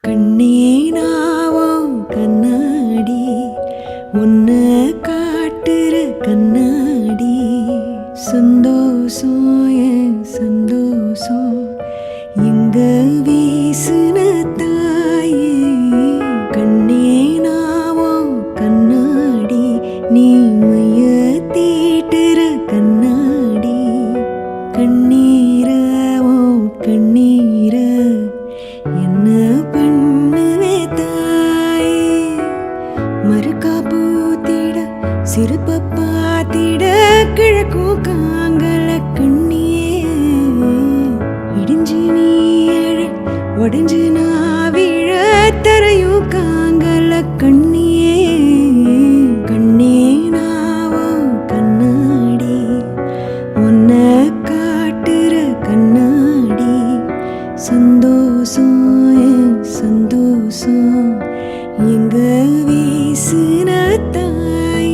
கண்ணே நாவோ கண்ணாடி உன்ன காட்டுற கண்ணாடி சந்தோஷம் என் சந்தோஷம் எங்க வீசுன தாயே கண்ணே நாவோ கண்ணாடி நீ மைய தீட்டுற கண்ணாடி கண்ணீர ஓ கண்ணீர என்ன பண்ணுவே தாயே மறுக்கா பூத்திட சிறுப்ப பாத்திட கிழக்கும் காங்கல கண்ணியே இடிஞ்சு நீ எழ உடஞ்சு நான் விழ தரையும் காங்கல கண்ணியே கண்ணே நாவோ கண்ணாடி உன்ன காட்டுற கண்ணாடி சந்தோஷம் என் சந்தோஷம் எங்க வீசுன தாயே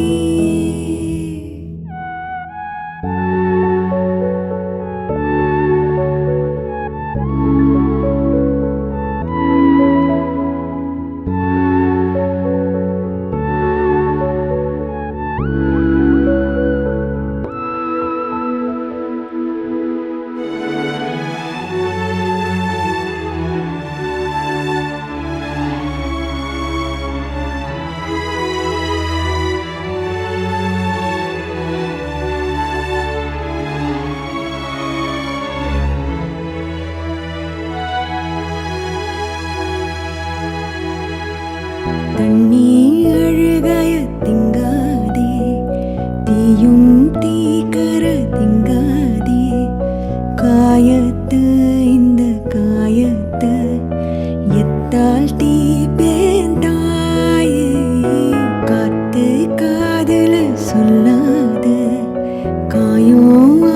தண்ணி அழுகைய திங்காதே தீயும் தீக்கர திங்காதே காயத்து இந்த காயத்து எத்தால் தீ பேந்தாயே காத்து காதுல சொல்லாது காயம்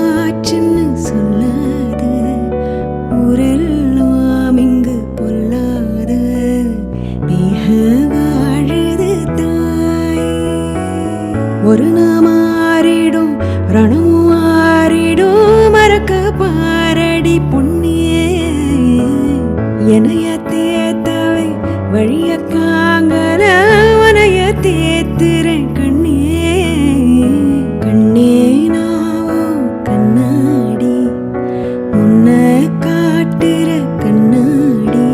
ஆச்சுன்னு சொல்லாது ஊரெல்லாம் இங்கு பொல்லாத மிக வாழுது தாயே ஒரு நாள் மாறிடும் ரணம் மாறிடும் மறக்க பாரடி பொன்னியே எனைய தேத்தவை வழிய காங்கல வனைய தேத்துறேன் கண்ணியே கண்ணே நாவோ கண்ணாடி உன்ன காட்டுற கண்ணாடி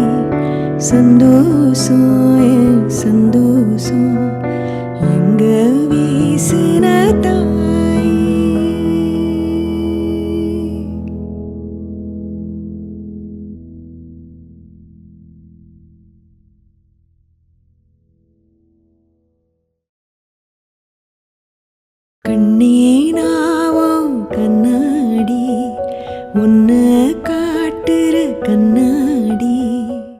சந்தோஷம் என் சந்தோஷம் எங்க வீசுன தாயே கண்ணே